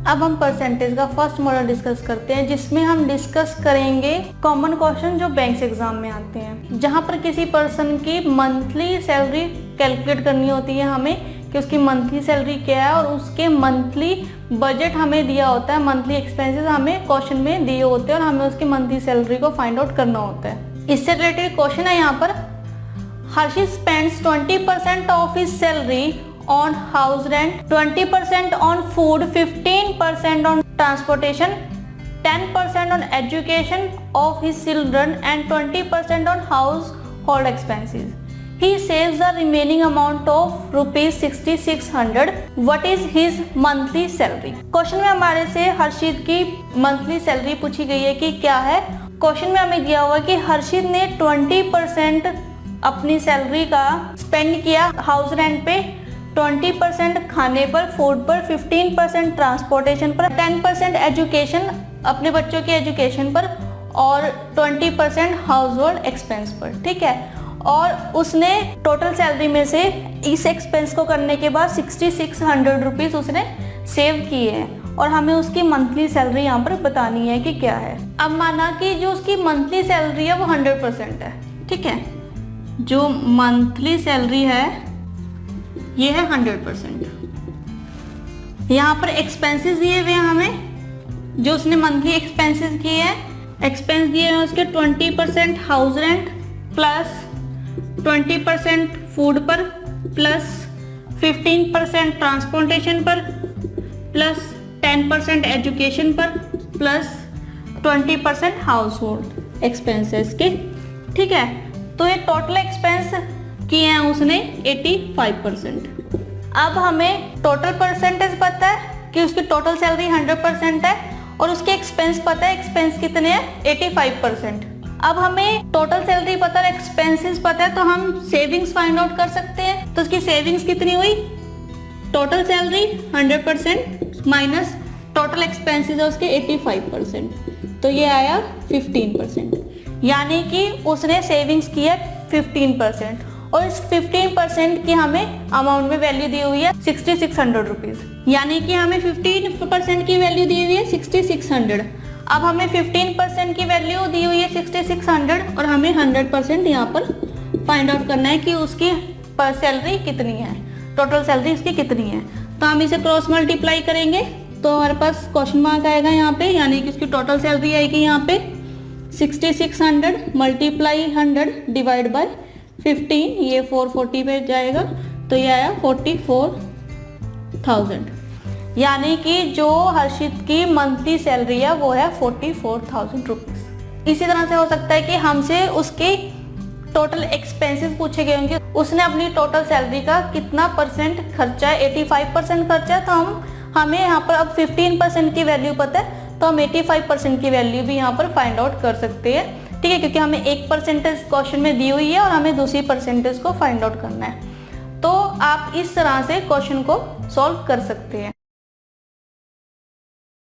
अब हम परसेंटेज का फर्स्ट मॉडल डिस्कस करते हैं, जिसमें हम डिस्कस करेंगे कॉमन क्वेश्चन जो बैंक्स एग्जाम में आते हैं, जहां पर किसी पर्सन की मंथली सैलरी कैलकुलेट करनी होती है हमें कि उसकी मंथली सैलरी क्या है और उसके मंथली बजट हमें दिया होता है, मंथली एक्सपेंसेस हमें क्वेश्चन में दिए होते हैं और हमें उसकी मंथली सैलरी को फाइंड आउट करना होता है। इससे रिलेटेड क्वेश्चन है यहाँ पर, Harshit spends 20% of his salary on house rent, 20% on food, 15% on transportation, 10% on education of his children and 20% on household expenses. He saves the remaining amount of rupees 6600. What is his monthly salary? Question में हमारे से हर्षित की monthly salary पूछी गई है कि क्या है। क्वेश्चन में हमें दिया हुआ कि हर्षित ने 20% अपनी सैलरी का स्पेंड किया हाउस रेंट पे, 20% खाने पर, फूड पर, 15% ट्रांसपोर्टेशन पर, 10% एजुकेशन अपने बच्चों के एजुकेशन पर और 20% हाउस होल्ड एक्सपेंस पर। ठीक है, और उसने टोटल सैलरी में से इस एक्सपेंस को करने के बाद 6600 रुपीज़ उसने सेव किए हैं और हमें उसकी मंथली सैलरी यहाँ पर बतानी है कि क्या है। अब माना कि जो उसकी मंथली सैलरी है वो 100% है। ठीक है, जो मंथली सैलरी है ये है 100%। यहाँ पर एक्सपेंसेस दिए हुए हैं हमें, जो उसने मंथली एक्सपेंसेस किए हैं, एक्सपेंस दिए हैं उसके 20% हाउस रेंट प्लस 20% फूड पर प्लस 15% ट्रांसपोर्टेशन पर प्लस 10% एजुकेशन पर प्लस 20% हाउस होल्ड एक्सपेंसेस के। ठीक है, तो ये टोटल एक्सपेंस किए हैं उसने 85%। अब हमें टोटल परसेंटेज पता है कि उसकी टोटल सैलरी 100% है और उसके एक्सपेंस पता है, एक्सपेंस कितने हैं 85%। अब हमें टोटल सैलरी पता है, एक्सपेंसेस पता है, तो हम सेविंग्स फाइंड आउट कर सकते हैं। तो उसकी सेविंग्स कितनी हुई, total salary 100% minus total expenses है उसके 85%, तो ये आया 15%। यानी कि उसने सेविंग्स की है 15% और इस 15% की हमें अमाउंट में वैल्यू दी हुई है 6600 रुपीज़, यानी कि हमें 15% की वैल्यू दी हुई है 6600। अब हमें 15% की वैल्यू दी हुई है 6600 और हमें 100% यहाँ पर फाइंड आउट करना है कि उसकी सैलरी कितनी है, टोटल सैलरी इसकी कितनी है। तो हम इसे क्रॉस मल्टीप्लाई करेंगे तो हमारे पास क्वेश्चन मार्क आएगा यहाँ पे, यानी कि उसकी टोटल सैलरी आएगी यहाँ पे 6600 मल्टीप्लाई 100 डिवाइड बाय 15, ये 440 पे जाएगा तो ये आया 44,000, यानी कि जो हर्षित की मंथली सैलरी है वो है 44,000 रुपीज़। इसी तरह से हो सकता है कि हमसे उसके टोटल एक्सपेंसेस पूछे गए होंगे, उसने अपनी टोटल सैलरी का कितना परसेंट खर्चा है, 85% खर्चा है, तो हमें यहाँ पर अब 15% की वैल्यू पता है तो हम 85% की वैल्यू भी यहाँ पर फाइंड आउट कर सकते हैं। ठीक है, क्योंकि हमें एक परसेंटेज क्वेश्चन में दी हुई है और हमें दूसरी परसेंटेज को फाइंड आउट करना है। तो आप इस तरह से क्वेश्चन को सॉल्व कर सकते हैं।